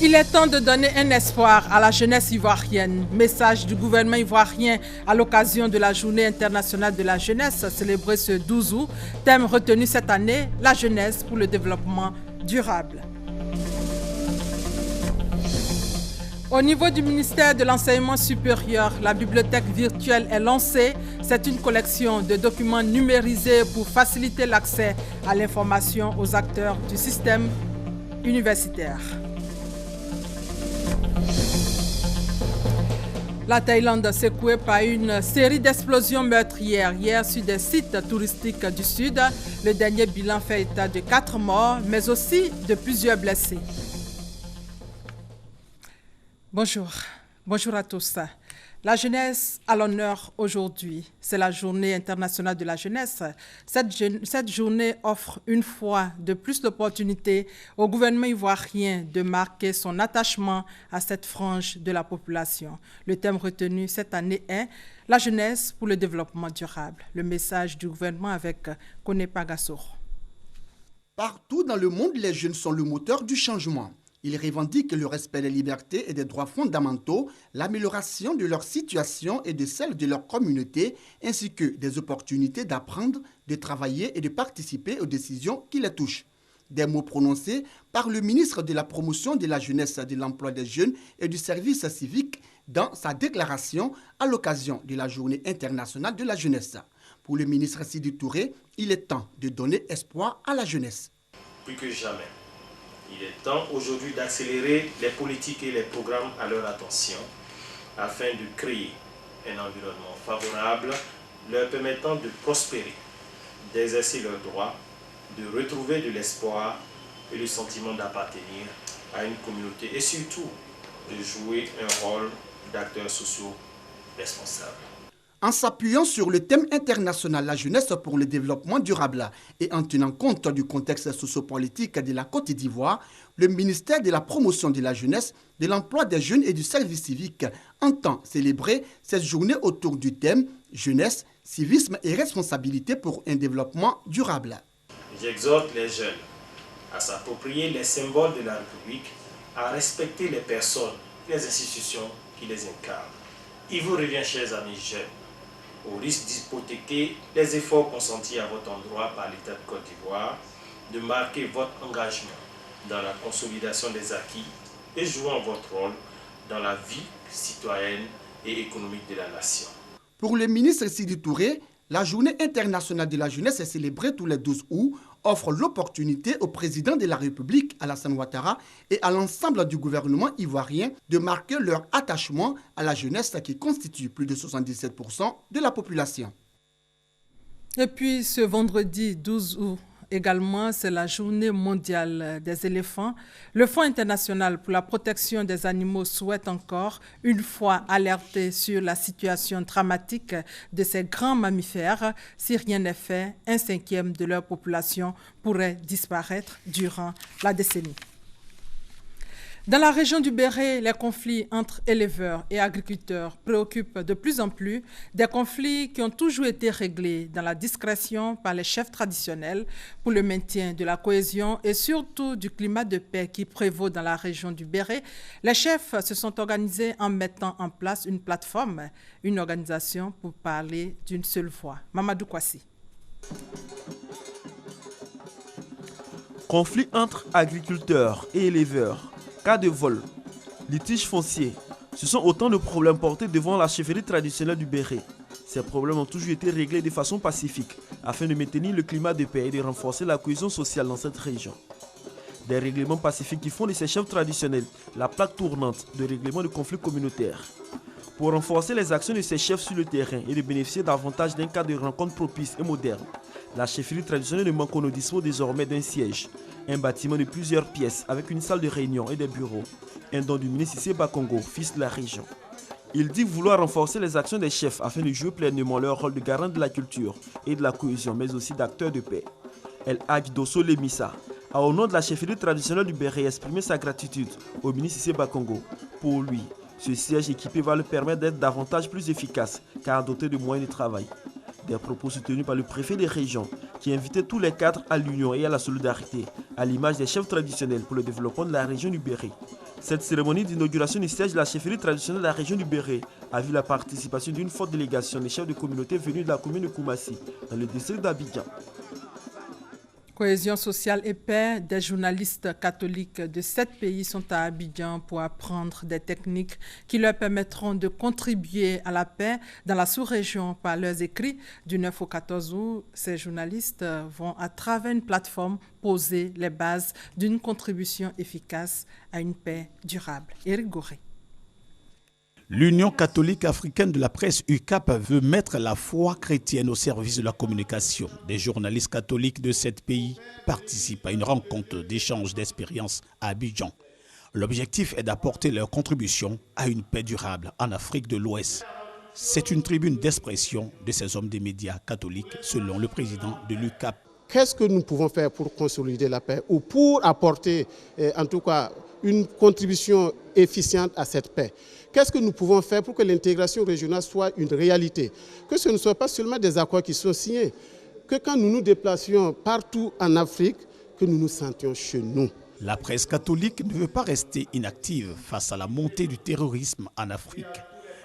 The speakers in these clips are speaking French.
Il est temps de donner un espoir à la jeunesse ivoirienne. Message du gouvernement ivoirien à l'occasion de la Journée internationale de la jeunesse célébrée ce 12 août. Thème retenu cette année, la jeunesse pour le développement durable. Au niveau du ministère de l'Enseignement supérieur, la bibliothèque virtuelle est lancée. C'est une collection de documents numérisés pour faciliter l'accès à l'information aux acteurs du système universitaire. La Thaïlande secouée par une série d'explosions meurtrières hier sur des sites touristiques du Sud. Le dernier bilan fait état de 4 morts, mais aussi de plusieurs blessés. Bonjour à tous. La jeunesse à l'honneur aujourd'hui. C'est la journée internationale de la jeunesse. Cette journée offre une fois de plus l'opportunité au gouvernement ivoirien de marquer son attachement à cette frange de la population. Le thème retenu cette année est « La jeunesse pour le développement durable ». Le message du gouvernement avec Kone Pagasso. Partout dans le monde, les jeunes sont le moteur du changement. Ils revendiquent le respect des libertés et des droits fondamentaux, l'amélioration de leur situation et de celle de leur communauté, ainsi que des opportunités d'apprendre, de travailler et de participer aux décisions qui les touchent. Des mots prononcés par le ministre de la Promotion de la Jeunesse, de l'Emploi des Jeunes et du Service civique dans sa déclaration à l'occasion de la Journée internationale de la jeunesse. Pour le ministre Sidi Touré, il est temps de donner espoir à la jeunesse. Plus que jamais. Il est temps aujourd'hui d'accélérer les politiques et les programmes à leur attention afin de créer un environnement favorable leur permettant de prospérer, d'exercer leurs droits, de retrouver de l'espoir et le sentiment d'appartenir à une communauté et surtout de jouer un rôle d'acteurs sociaux responsables. En s'appuyant sur le thème international La jeunesse pour le développement durable et en tenant compte du contexte sociopolitique de la Côte d'Ivoire, le ministère de la Promotion de la Jeunesse, de l'Emploi des Jeunes et du Service civique entend célébrer cette journée autour du thème Jeunesse, civisme et responsabilité pour un développement durable. J'exhorte les jeunes à s'approprier les symboles de la République, à respecter les personnes, les institutions qui les incarnent. Il vous revient, chers amis jeunes, au risque d'hypothéquer les efforts consentis à votre endroit par l'État de Côte d'Ivoire, de marquer votre engagement dans la consolidation des acquis et jouant votre rôle dans la vie citoyenne et économique de la nation. Pour le ministre Sidi Touré, la Journée internationale de la jeunesse est célébrée tous les 12 août, offre l'opportunité au président de la République, Alassane Ouattara, et à l'ensemble du gouvernement ivoirien de marquer leur attachement à la jeunesse qui constitue plus de 77% de la population. Et puis ce vendredi 12 août, également, c'est la journée mondiale des éléphants. Le Fonds international pour la protection des animaux souhaite encore une fois alerter sur la situation dramatique de ces grands mammifères. Si rien n'est fait, 1/5 de leur population pourrait disparaître durant la décennie. Dans la région du Béret, les conflits entre éleveurs et agriculteurs préoccupent de plus en plus, des conflits qui ont toujours été réglés dans la discrétion par les chefs traditionnels pour le maintien de la cohésion et surtout du climat de paix qui prévaut dans la région du Béret. Les chefs se sont organisés en mettant en place une plateforme, une organisation pour parler d'une seule voix. Mamadou Kwasi. Conflit entre agriculteurs et éleveurs. Cas de vol, litige foncier, ce sont autant de problèmes portés devant la chefferie traditionnelle du Béret. Ces problèmes ont toujours été réglés de façon pacifique afin de maintenir le climat de paix et de renforcer la cohésion sociale dans cette région. Des règlements pacifiques qui font de ces chefs traditionnels la plaque tournante de règlement de conflits communautaires. Pour renforcer les actions de ces chefs sur le terrain et de bénéficier davantage d'un cadre de rencontre propice et moderne, la chefferie traditionnelle de Mankono dispose désormais d'un siège, un bâtiment de plusieurs pièces avec une salle de réunion et des bureaux, un don du ministre Issé Bakongo, fils de la région. Il dit vouloir renforcer les actions des chefs afin de jouer pleinement leur rôle de garant de la culture et de la cohésion, mais aussi d'acteurs de paix. El Hadj Dosso Lemissa a au nom de la chefferie traditionnelle du Béret exprimé sa gratitude au ministre Issé Bakongo. Pour lui, ce siège équipé va lui permettre d'être davantage plus efficace car doté de moyens de travail. Des propos soutenus par le préfet des régions qui invitait tous les cadres à l'union et à la solidarité, à l'image des chefs traditionnels pour le développement de la région du Béret. Cette cérémonie d'inauguration du siège de la chefferie traditionnelle de la région du Béret a vu la participation d'une forte délégation des chefs de communauté venus de la commune de Koumassi, dans le district d'Abidjan. Cohésion sociale et paix, des journalistes catholiques de 7 pays sont à Abidjan pour apprendre des techniques qui leur permettront de contribuer à la paix dans la sous-région par leurs écrits. Du 9 au 14 août, ces journalistes vont à travers une plateforme poser les bases d'une contribution efficace à une paix durable. Éric Goré. L'Union catholique africaine de la presse UCAP veut mettre la foi chrétienne au service de la communication. Des journalistes catholiques de 7 pays participent à une rencontre d'échange d'expériences à Abidjan. L'objectif est d'apporter leur contribution à une paix durable en Afrique de l'Ouest. C'est une tribune d'expression de ces hommes des médias catholiques, selon le président de l'UCAP. Qu'est-ce que nous pouvons faire pour consolider la paix ou pour apporter, en tout cas, une contribution efficiente à cette paix? Qu'est-ce que nous pouvons faire pour que l'intégration régionale soit une réalité? Que ce ne soit pas seulement des accords qui sont signés, que quand nous nous déplacions partout en Afrique, que nous nous sentions chez nous. La presse catholique ne veut pas rester inactive face à la montée du terrorisme en Afrique,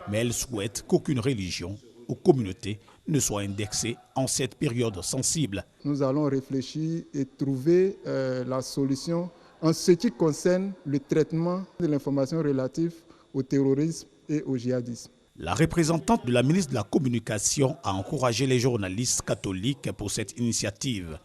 mais elle souhaite qu'aucune religion ou communauté ne soit indexée en cette période sensible. Nous allons réfléchir et trouver la solution en ce qui concerne le traitement de l'information relative au terrorisme et au djihadisme. La représentante de la ministre de la Communication a encouragé les journalistes catholiques pour cette initiative.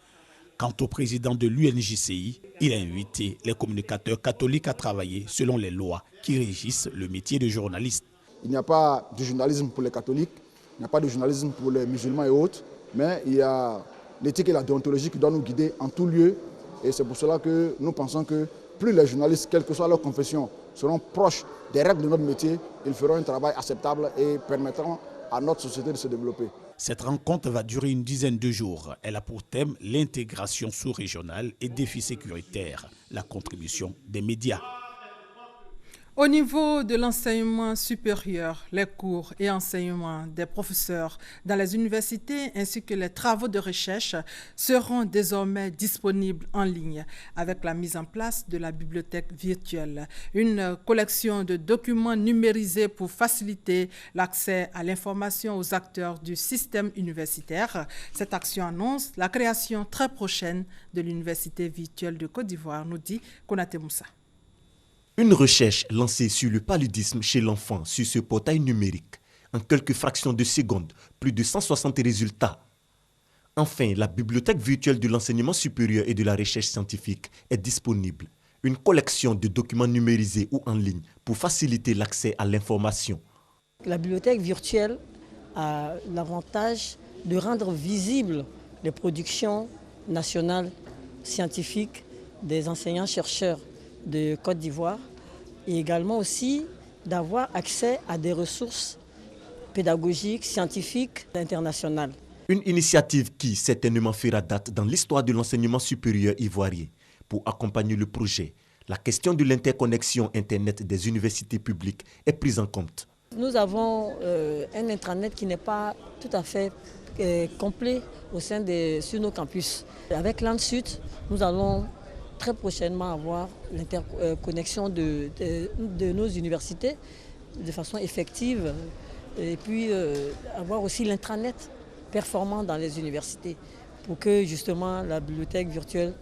Quant au président de l'UNJCI, il a invité les communicateurs catholiques à travailler selon les lois qui régissent le métier de journaliste. Il n'y a pas de journalisme pour les catholiques, il n'y a pas de journalisme pour les musulmans et autres, mais il y a l'éthique et la déontologie qui doivent nous guider en tout lieu. Et c'est pour cela que nous pensons que plus les journalistes, quelle que soit leur confession, seront proches des règles de notre métier, ils feront un travail acceptable et permettront à notre société de se développer. Cette rencontre va durer une dizaine de jours. Elle a pour thème l'intégration sous-régionale et défis sécuritaires, la contribution des médias. Au niveau de l'enseignement supérieur, les cours et enseignements des professeurs dans les universités ainsi que les travaux de recherche seront désormais disponibles en ligne avec la mise en place de la bibliothèque virtuelle, une collection de documents numérisés pour faciliter l'accès à l'information aux acteurs du système universitaire. Cette action annonce la création très prochaine de l'université virtuelle de Côte d'Ivoire, nous dit Konaté Moussa. Une recherche lancée sur le paludisme chez l'enfant sur ce portail numérique. En quelques fractions de secondes, plus de 160 résultats. Enfin, la bibliothèque virtuelle de l'enseignement supérieur et de la recherche scientifique est disponible. Une collection de documents numérisés ou en ligne pour faciliter l'accès à l'information. La bibliothèque virtuelle a l'avantage de rendre visibles les productions nationales scientifiques des enseignants-chercheurs de Côte d'Ivoire et également aussi d'avoir accès à des ressources pédagogiques, scientifiques, internationales. Une initiative qui certainement fera date dans l'histoire de l'enseignement supérieur ivoirien. Pour accompagner le projet, la question de l'interconnexion Internet des universités publiques est prise en compte. Nous avons un intranet qui n'est pas tout à fait complet sur nos campus. Avec l'ANSUD, nous allons très prochainement avoir l'interconnexion de nos universités de façon effective et puis avoir aussi l'intranet performant dans les universités pour que justement la bibliothèque virtuelle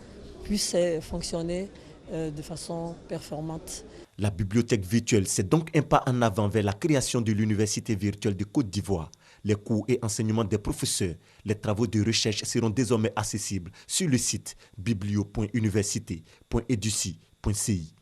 puisse fonctionner de façon performante. La bibliothèque virtuelle, c'est donc un pas en avant vers la création de l'université virtuelle de Côte d'Ivoire. Les cours et enseignements des professeurs, les travaux de recherche seront désormais accessibles sur le site biblio.université.educi.ci.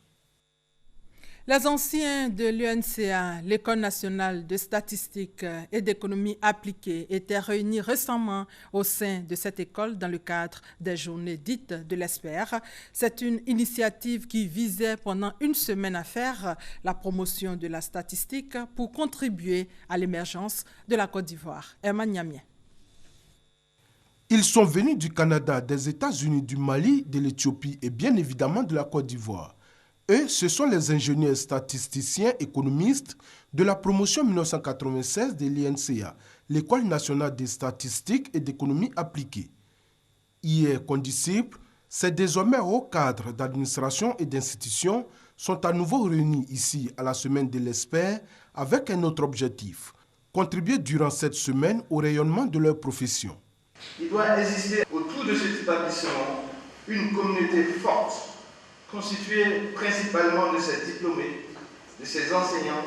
Les anciens de l'UNCA, l'École nationale de statistique et d'économie appliquée, étaient réunis récemment au sein de cette école dans le cadre des journées dites de l'ESPER. C'est une initiative qui visait pendant une semaine à faire la promotion de la statistique pour contribuer à l'émergence de la Côte d'Ivoire. Herman Niamien. Ils sont venus du Canada, des États-Unis, du Mali, de l'Éthiopie et bien évidemment de la Côte d'Ivoire. Eux, ce sont les ingénieurs statisticiens économistes de la promotion 1996 de l'INCA, l'École nationale des statistiques et d'économie appliquée. Hier condisciples, c'est désormais au cadre d'administration et d'institutions sont à nouveau réunis ici à la semaine de l'ESPER avec un autre objectif, contribuer durant cette semaine au rayonnement de leur profession. Il doit exister autour de cet établissement une communauté forte, constituée principalement de ses diplômés, de ses enseignants,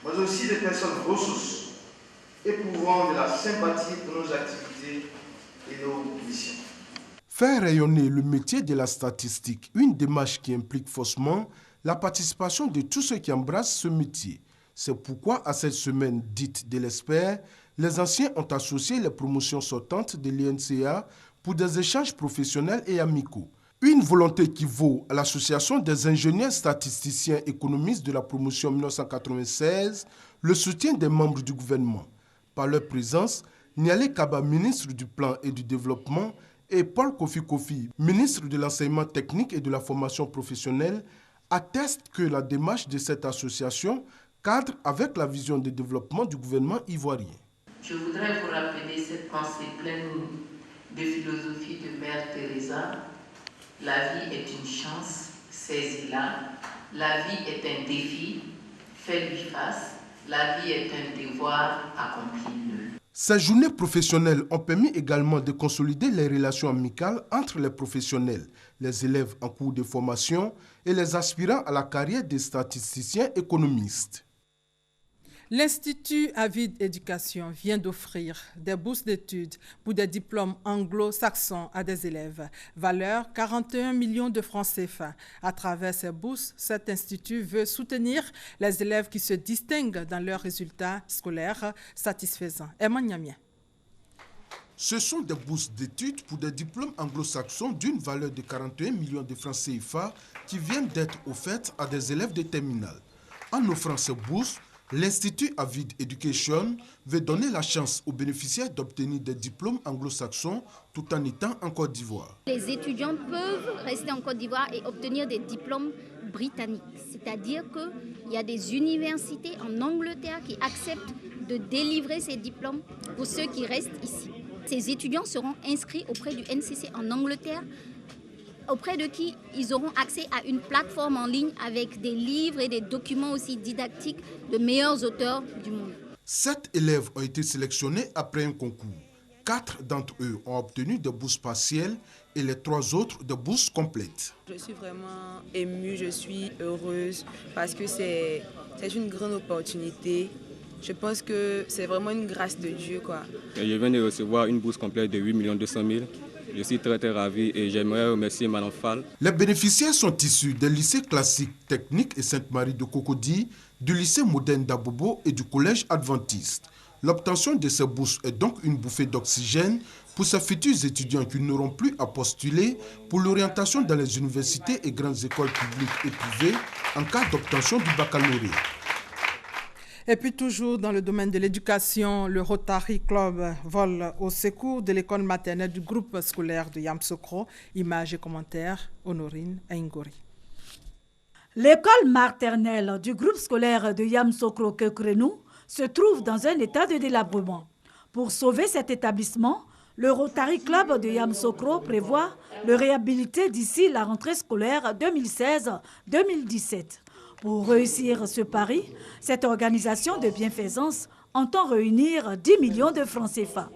mais aussi de personnes ressources, éprouvant de la sympathie pour nos activités et nos missions. Faire rayonner le métier de la statistique, une démarche qui implique forcément la participation de tous ceux qui embrassent ce métier. C'est pourquoi, à cette semaine dite de l'ESPER, les anciens ont associé les promotions sortantes de l'INCA pour des échanges professionnels et amicaux. Une volonté qui vaut à l'Association des ingénieurs statisticiens économistes de la promotion 1996 le soutien des membres du gouvernement. Par leur présence, Nialé Kaba, ministre du Plan et du Développement, et Paul Kofi Kofi, ministre de l'Enseignement technique et de la formation professionnelle, attestent que la démarche de cette association cadre avec la vision de développement du gouvernement ivoirien. Je voudrais vous rappeler cette pensée pleine de philosophie de Mère Teresa. La vie est une chance, saisis-la. La vie est un défi, fais-lui face. La vie est un devoir, accomplis-le. Ces journées professionnelles ont permis également de consolider les relations amicales entre les professionnels, les élèves en cours de formation et les aspirants à la carrière des statisticiens économistes. L'Institut Avide Éducation vient d'offrir des bourses d'études pour des diplômes anglo-saxons à des élèves, valeur 41 millions de francs CFA. À travers ces bourses, cet institut veut soutenir les élèves qui se distinguent dans leurs résultats scolaires satisfaisants. Emma Niamien. Ce sont des bourses d'études pour des diplômes anglo-saxons d'une valeur de 41 millions de francs CFA qui viennent d'être offertes à des élèves de terminale. En offrant ces bourses, l'Institut Avide Education veut donner la chance aux bénéficiaires d'obtenir des diplômes anglo-saxons tout en étant en Côte d'Ivoire. Les étudiants peuvent rester en Côte d'Ivoire et obtenir des diplômes britanniques. C'est-à-dire qu'il y a des universités en Angleterre qui acceptent de délivrer ces diplômes pour ceux qui restent ici. Ces étudiants seront inscrits auprès du NCC en Angleterre, auprès de qui ils auront accès à une plateforme en ligne avec des livres et des documents aussi didactiques de meilleurs auteurs du monde. 7 élèves ont été sélectionnés après un concours. 4 d'entre eux ont obtenu des bourses partielles et les 3 autres des bourses complètes. Je suis vraiment émue, je suis heureuse parce que c'est une grande opportunité. Je pense que c'est vraiment une grâce de Dieu, quoi. Je viens de recevoir une bourse complète de 8 200 000. Je suis très ravi et j'aimerais remercier Mme Fall. Les bénéficiaires sont issus des lycées classiques techniques et Sainte-Marie de Cocody, du lycée moderne d'Abobo et du collège adventiste. L'obtention de ces bourses est donc une bouffée d'oxygène pour ces futurs étudiants qui n'auront plus à postuler pour l'orientation dans les universités et grandes écoles publiques et privées en cas d'obtention du baccalauréat. Et puis toujours dans le domaine de l'éducation, le Rotary Club vole au secours de l'école maternelle du groupe scolaire de Yamsokro. Images et commentaires, Honorine Aingori. L'école maternelle du groupe scolaire de Yamsokro Kekrenou se trouve dans un état de délabrement. Pour sauver cet établissement, le Rotary Club de Yamsokro prévoit le réhabiliter d'ici la rentrée scolaire 2016-2017. Pour réussir ce pari, cette organisation de bienfaisance entend réunir 10 millions de francs CFA.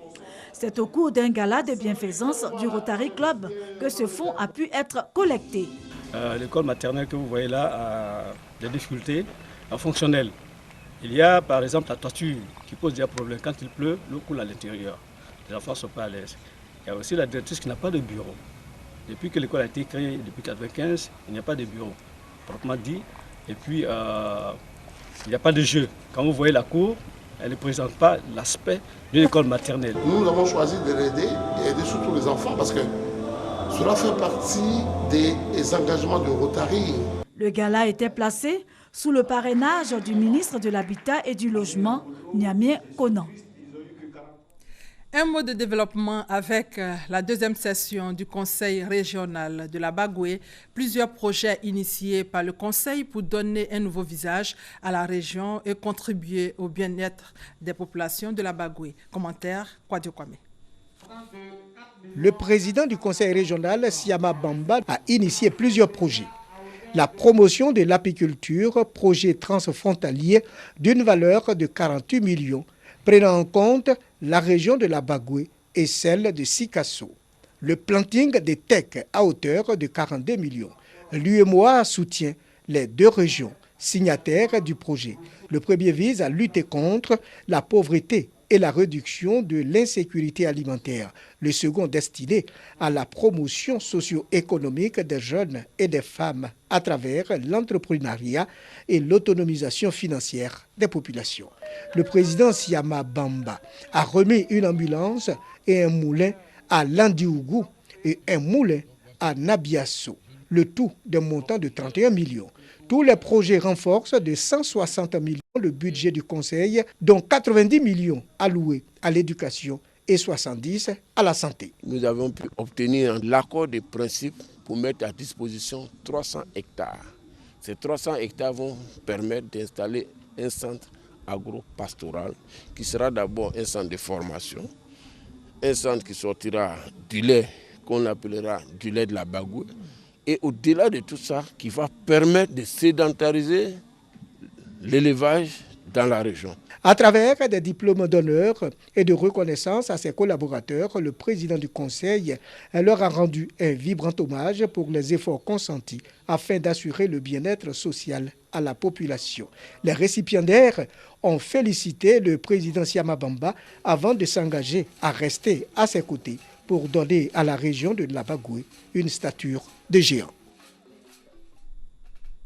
C'est au cours d'un gala de bienfaisance du Rotary Club que ce fonds a pu être collecté. L'école maternelle que vous voyez là a des difficultés fonctionnelles. Il y a par exemple la toiture qui pose des problèmes. Quand il pleut, l'eau coule à l'intérieur. Les enfants ne sont pas à l'aise. Il y a aussi la directrice qui n'a pas de bureau. Depuis que l'école a été créée, depuis 1995, il n'y a pas de bureau, proprement dit. Et puis, il n'y a pas de jeu. Quand vous voyez la cour, elle ne présente pas l'aspect de l'école maternelle. Nous avons choisi de l'aider et aider surtout les enfants parce que cela fait partie des engagements de Rotary. Le gala était placé sous le parrainage du ministre de l'Habitat et du Logement, Niamien Konan. Un mot de développement avec la deuxième session du Conseil régional de la Bagoué. Plusieurs projets initiés par le Conseil pour donner un nouveau visage à la région et contribuer au bien-être des populations de la Bagoué. Commentaire, Kwadio Kwame. Le président du Conseil régional, Siama Bamba, a initié plusieurs projets. La promotion de l'apiculture, projet transfrontalier d'une valeur de 48 millions, prenant en compte la région de la Bagoué et celle de Sikasso. Le planting des tecs à hauteur de 42 millions. L'UEMOA soutient les deux régions signataires du projet. Le premier vise à lutter contre la pauvreté et la réduction de l'insécurité alimentaire. Le second destiné à la promotion socio-économique des jeunes et des femmes à travers l'entrepreneuriat et l'autonomisation financière des populations. Le président Siama Bamba a remis une ambulance et un moulin à Landiougou et un moulin à Nabiasso, le tout d'un montant de 31 millions. Tous les projets renforcent de 160 millions le budget du Conseil, dont 90 millions alloués à l'éducation et 70 à la santé. Nous avons pu obtenir l'accord de principe pour mettre à disposition 300 hectares. Ces 300 hectares vont permettre d'installer un centre agro-pastoral qui sera d'abord un centre de formation, un centre qui sortira du lait qu'on appellera du lait de la Bagoué, et au-delà de tout ça, qui va permettre de sédentariser l'élevage dans la région. À travers des diplômes d'honneur et de reconnaissance à ses collaborateurs, le président du Conseil leur a rendu un vibrant hommage pour les efforts consentis afin d'assurer le bien-être social à la population. Les récipiendaires ont félicité le président Siama Bamba avant de s'engager à rester à ses côtés pour donner à la région de la Bagoué une stature de géant.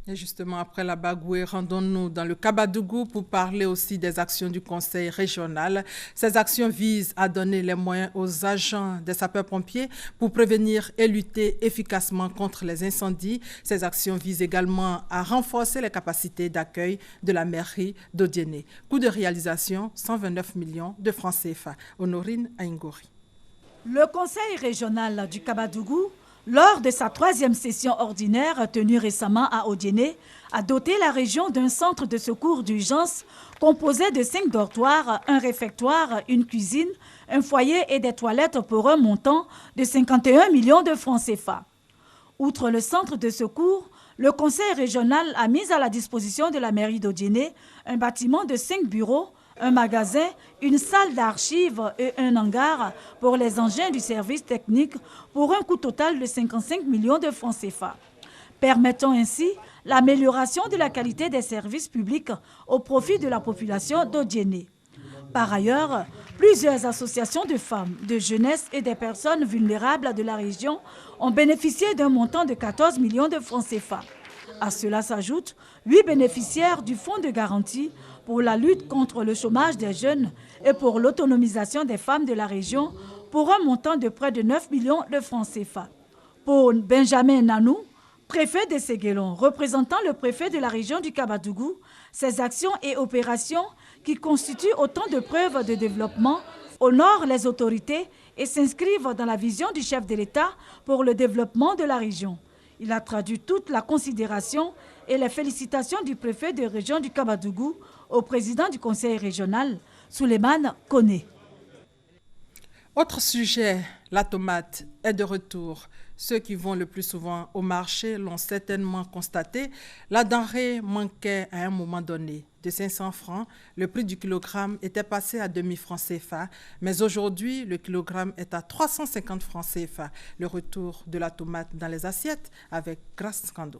Et justement, après la Bagoué, rendons-nous dans le Kabadougou pour parler aussi des actions du Conseil régional. Ces actions visent à donner les moyens aux agents des sapeurs-pompiers pour prévenir et lutter efficacement contre les incendies. Ces actions visent également à renforcer les capacités d'accueil de la mairie d'Odiéné. Coût de réalisation, 129 millions de francs CFA. Honorine Aingori. Le Conseil régional du Kabadougou, lors de sa 3e session ordinaire tenue récemment à Odiéné, a doté la région d'un centre de secours d'urgence composé de 5 dortoirs, un réfectoire, une cuisine, un foyer et des toilettes pour un montant de 51 millions de francs CFA. Outre le centre de secours, le Conseil régional a mis à la disposition de la mairie d'Odiéné un bâtiment de 5 bureaux, un magasin, une salle d'archives et un hangar pour les engins du service technique pour un coût total de 55 millions de francs CFA, permettant ainsi l'amélioration de la qualité des services publics au profit de la population d'Odiéné. Par ailleurs, plusieurs associations de femmes, de jeunesse et des personnes vulnérables de la région ont bénéficié d'un montant de 14 millions de francs CFA. À cela s'ajoutent 8 bénéficiaires du fonds de garantie pour la lutte contre le chômage des jeunes et pour l'autonomisation des femmes de la région pour un montant de près de 9 millions de francs CFA. Pour Benjamin Nanou, préfet de Séguélon, représentant le préfet de la région du Kabadougou, ces actions et opérations qui constituent autant de preuves de développement honorent les autorités et s'inscrivent dans la vision du chef de l'État pour le développement de la région. Il a traduit toute la considération et les félicitations du préfet de région du Kabadougou au président du conseil régional, Souleymane Koné. Autre sujet, la tomate est de retour. Ceux qui vont le plus souvent au marché l'ont certainement constaté. La denrée manquait à un moment donné. De 500 francs, le prix du kilogramme était passé à 2000 francs CFA. Mais aujourd'hui, le kilogramme est à 350 francs CFA. Le retour de la tomate dans les assiettes avec Grace Kando.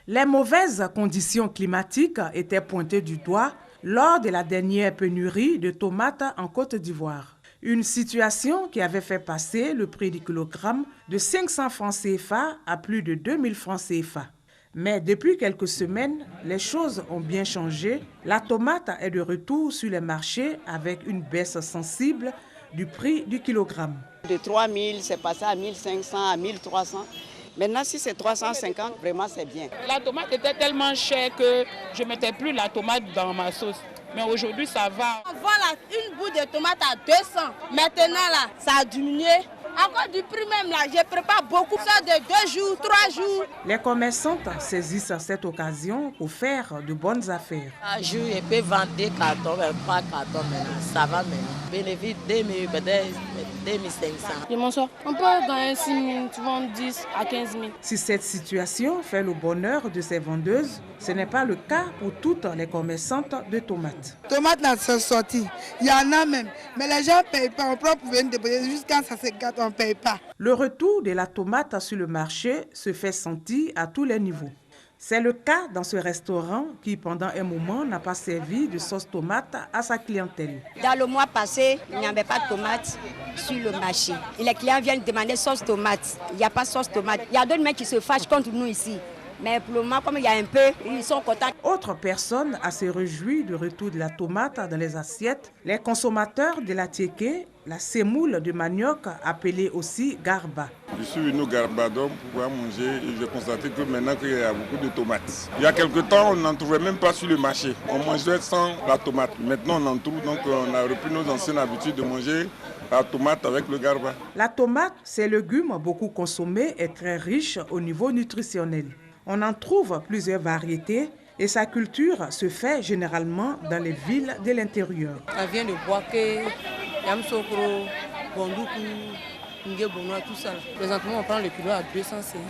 Les mauvaises conditions climatiques étaient pointées du doigt lors de la dernière pénurie de tomates en Côte d'Ivoire. Une situation qui avait fait passer le prix du kilogramme de 500 francs CFA à plus de 2000 francs CFA. Mais depuis quelques semaines, les choses ont bien changé. La tomate est de retour sur les marchés avec une baisse sensible du prix du kilogramme. De 3000, c'est passé à 1500, à 1300. Maintenant, si c'est 350, vraiment c'est bien. La tomate était tellement chère que je ne mettais plus la tomate dans ma sauce. Mais aujourd'hui, ça va. On vend une bout de tomate à 200. Maintenant, là, ça a diminué À cause du prix même là, je prépare beaucoup ça de 2 jours, 3 jours. Les commerçantes saisissent cette occasion pour faire de bonnes affaires. Un jour, je peux vendre 2 cartons, 3 cartons maintenant. Ça va maintenant. Bénéfice 2000, peut-être 2500. Bonsoir. On peut gagner 6 000, tu vends 10 à 15 000. Si cette situation fait le bonheur de ces vendeuses, ce n'est pas le cas pour toutes les commerçantes de tomates. Tomates là, c'est sorti. Il y en a même. Mais les gens ne payent pas. On peut pouvoir déposer jusqu'à ça se gâte, on ne paye pas. Le retour de la tomate sur le marché se fait sentir à tous les niveaux. C'est le cas dans ce restaurant qui, pendant un moment, n'a pas servi de sauce tomate à sa clientèle. Dans le mois passé, il n'y avait pas de tomates sur le marché. Et les clients viennent demander sauce tomate. Il n'y a pas de sauce tomate. Il y a d'autres mecs qui se fâchent contre nous ici. Mais pour le moment, comme il y a un peu, ils sont contents. Autre personne à se réjouir du retour de la tomate dans les assiettes, les consommateurs de la tiéké, la semoule de manioc appelée aussi garba. Je suis venu au Garbadon pour pouvoir manger et j'ai constaté que maintenant qu'il y a beaucoup de tomates. Il y a quelque temps, on n'en trouvait même pas sur le marché. On mangeait sans la tomate. Maintenant, on en trouve, donc on a repris nos anciennes habitudes de manger la tomate avec le garba. La tomate, c'est un légume beaucoup consommé et très riche au niveau nutritionnel. On en trouve plusieurs variétés et sa culture se fait généralement dans les villes de l'intérieur. Ça vient de Boaké, Yamsokro, Bondoukou, Ngebonoa, tout ça. Présentement, on prend le kilo à 250,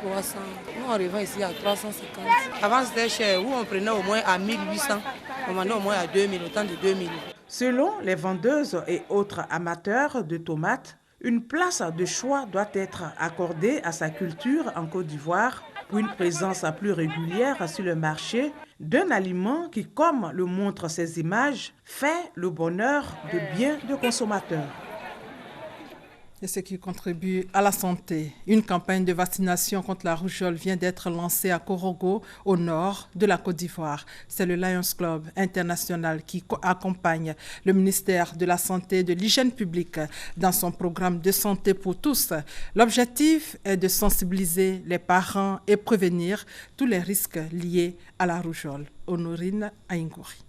300. Nous, on revend ici à 350. Avant, c'était cher, où on prenait au moins à 1800. On vendait au moins à 2000, autant de 2000. Selon les vendeuses et autres amateurs de tomates, une place de choix doit être accordée à sa culture en Côte d'Ivoire pour une présence plus régulière sur le marché d'un aliment qui, comme le montrent ces images, fait le bonheur de bien de consommateurs. Et ce qui contribue à la santé. Une campagne de vaccination contre la rougeole vient d'être lancée à Korogo, au nord de la Côte d'Ivoire. C'est le Lions Club international qui accompagne le ministère de la Santé et de l'Hygiène publique dans son programme de santé pour tous. L'objectif est de sensibiliser les parents et prévenir tous les risques liés à la rougeole. Honorine Aïngouri.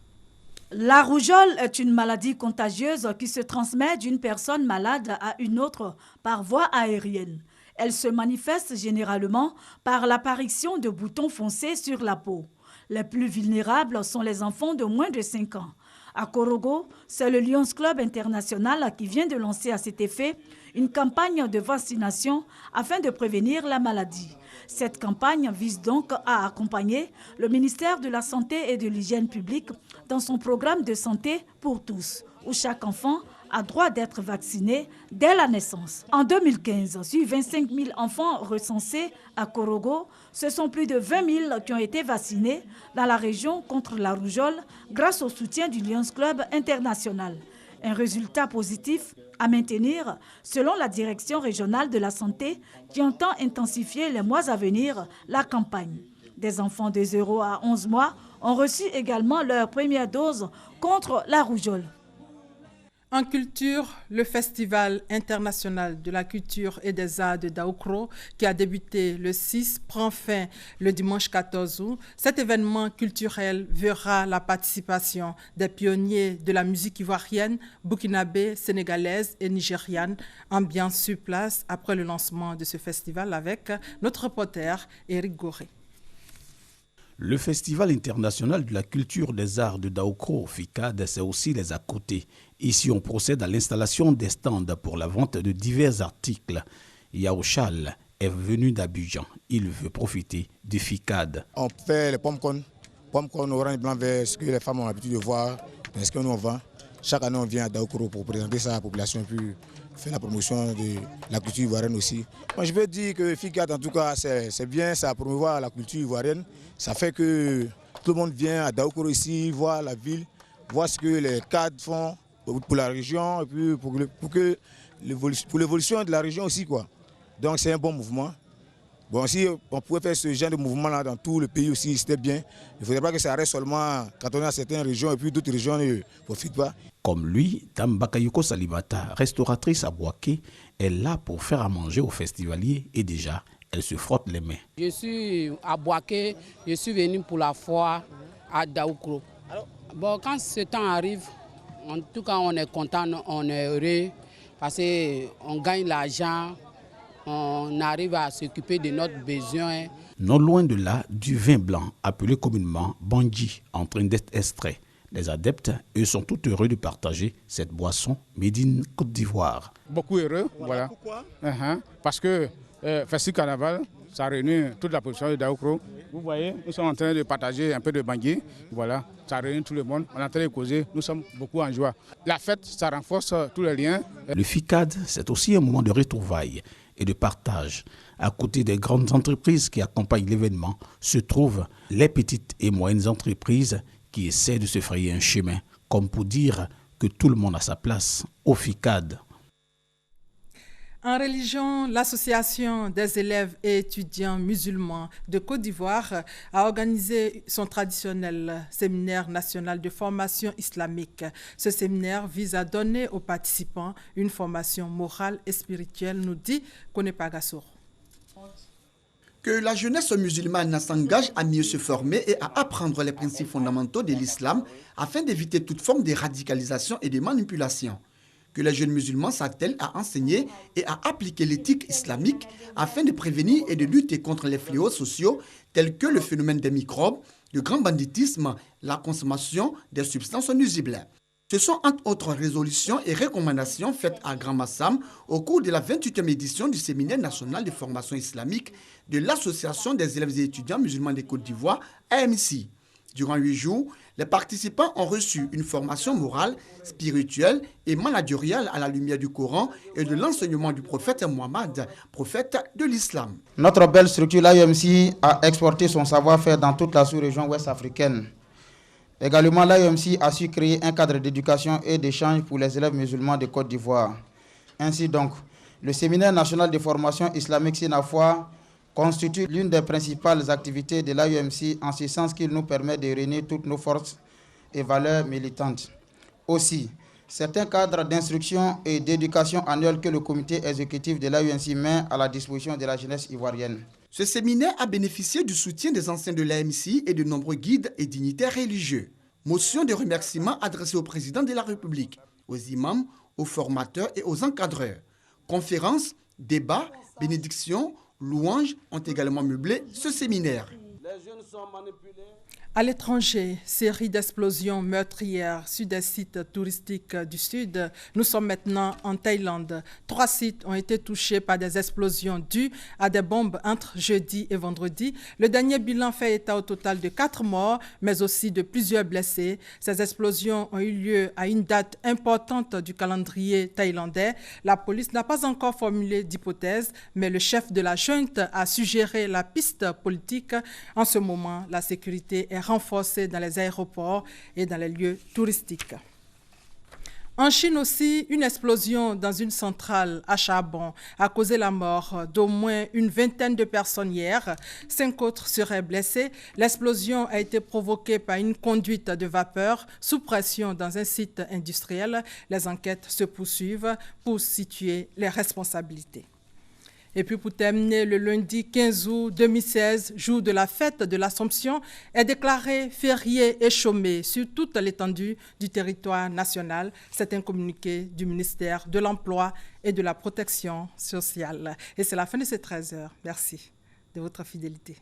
La rougeole est une maladie contagieuse qui se transmet d'une personne malade à une autre par voie aérienne. Elle se manifeste généralement par l'apparition de boutons foncés sur la peau. Les plus vulnérables sont les enfants de moins de 5 ans. À Korogo, c'est le Lions Club international qui vient de lancer à cet effet une campagne de vaccination afin de prévenir la maladie. Cette campagne vise donc à accompagner le ministère de la Santé et de l'Hygiène publique dans son programme de santé pour tous, où chaque enfant a droit d'être vacciné dès la naissance. En 2015, sur 25 000 enfants recensés à Korogo, ce sont plus de 20 000 qui ont été vaccinés dans la région contre la rougeole grâce au soutien du Lions Club international. Un résultat positif à maintenir selon la direction régionale de la santé qui entend intensifier les mois à venir la campagne. Des enfants de 0 à 11 mois ont reçu également leur première dose contre la rougeole. En culture, le Festival international de la culture et des arts de Daoukro, qui a débuté le 6, prend fin le dimanche 14 août. Cet événement culturel verra la participation des pionniers de la musique ivoirienne, burkinabé, sénégalaise et nigériane. Ambiance sur place après le lancement de ce festival avec notre reporter Éric Goré. Le Festival international de la culture des arts de Daoukro, FICAD, c'est aussi les à côté. Ici, on procède à l'installation des stands pour la vente de divers articles. Yaouchal est venu d'Abidjan. Il veut profiter du FICAD. On fait les pommes-corn orange, blanc, vert, ce que les femmes ont l'habitude de voir, ce que nous on vend. Chaque année, on vient à Daoukro pour présenter ça à la population, puis faire la promotion de la culture ivoirienne aussi. Moi, je veux dire que FICAD, en tout cas, c'est bien, ça promouvoir la culture ivoirienne. Ça fait que tout le monde vient à Daoukro ici, voir la ville, voir ce que les cadres font pour la région et puis pour l'évolution de la région aussi, quoi. Donc c'est un bon mouvement. Bon, si on pouvait faire ce genre de mouvement-là dans tout le pays aussi, c'était bien. Il ne faudrait pas que ça reste seulement quand on est à certaines régions et puis d'autres régions ne profitent pas. Comme lui, Dame Bakayoko Salibata, restauratrice à Boaké, est là pour faire à manger aux festivaliers et déjà, elle se frotte les mains. Je suis à Boaké, je suis venu pour la foire à Daoukro. Bon, quand ce temps arrive, en tout cas, on est content, on est heureux parce qu'on gagne l'argent, on arrive à s'occuper de notre besoin. Non loin de là, du vin blanc, appelé communément Bandji, en train d'être extrait. Les adeptes, eux, sont tout heureux de partager cette boisson made in Côte d'Ivoire. Beaucoup heureux, voilà. Pourquoi? Parce que Festival Carnaval, ça réunit toute la population de Daoukro. Vous voyez, nous sommes en train de partager un peu de Bandji. Voilà, ça réunit tout le monde. On est en train de causer. Nous sommes beaucoup en joie. La fête, ça renforce tous les liens. Le FICAD, c'est aussi un moment de retrouvailles et de partage. À côté des grandes entreprises qui accompagnent l'événement, se trouvent les petites et moyennes entreprises qui essaient de se frayer un chemin, comme pour dire que tout le monde a sa place au FICAD. En religion, l'Association des élèves et étudiants musulmans de Côte d'Ivoire a organisé son traditionnel séminaire national de formation islamique. Ce séminaire vise à donner aux participants une formation morale et spirituelle, nous dit Konepa Gassour. Que la jeunesse musulmane s'engage à mieux se former et à apprendre les principes fondamentaux de l'islam afin d'éviter toute forme de radicalisation et de manipulation. Que les jeunes musulmans s'attellent à enseigner et à appliquer l'éthique islamique afin de prévenir et de lutter contre les fléaux sociaux tels que le phénomène des microbes, le grand banditisme, la consommation des substances nuisibles. Ce sont entre autres résolutions et recommandations faites à Grand Massam au cours de la 28e édition du séminaire national de formation islamique de l'Association des élèves et étudiants musulmans de Côte d'Ivoire, AMC. Durant 8 jours, les participants ont reçu une formation morale, spirituelle et managériale à la lumière du Coran et de l'enseignement du prophète Mohammed, prophète de l'islam. Notre belle structure, l'AMC, a exporté son savoir-faire dans toute la sous-région ouest africaine. Également, l'AMC a su créer un cadre d'éducation et d'échange pour les élèves musulmans de Côte d'Ivoire. Ainsi donc, le séminaire national de formation islamique SINAFOA constitue l'une des principales activités de l'AUMC en ce sens qu'il nous permet de réunir toutes nos forces et valeurs militantes. Aussi, certains cadres d'instruction et d'éducation annuels que le comité exécutif de l'AUMC met à la disposition de la jeunesse ivoirienne. Ce séminaire a bénéficié du soutien des anciens de l'AMC et de nombreux guides et dignitaires religieux. Motion de remerciement adressée au président de la République, aux imams, aux formateurs et aux encadreurs. Conférences, débats, bénédictions, louanges ont également meublé ce séminaire. Les jeunes sont manipulés. À l'étranger, série d'explosions meurtrières sur des sites touristiques du Sud. Nous sommes maintenant en Thaïlande. 3 sites ont été touchés par des explosions dues à des bombes entre jeudi et vendredi. Le dernier bilan fait état au total de 4 morts, mais aussi de plusieurs blessés. Ces explosions ont eu lieu à une date importante du calendrier thaïlandais. La police n'a pas encore formulé d'hypothèse, mais le chef de la junte a suggéré la piste politique. En ce moment, la sécurité est renforcée dans les aéroports et dans les lieux touristiques. En Chine aussi, une explosion dans une centrale à charbon a causé la mort d'au moins une vingtaine de personnes hier. 5 autres seraient blessés. L'explosion a été provoquée par une conduite de vapeur sous pression dans un site industriel. Les enquêtes se poursuivent pour situer les responsabilités. Et puis pour terminer, le lundi 15 août 2016, jour de la fête de l'Assomption, est déclaré férié et chômé sur toute l'étendue du territoire national. C'est un communiqué du ministère de l'Emploi et de la Protection sociale. Et c'est la fin de ces 13 heures. Merci de votre fidélité.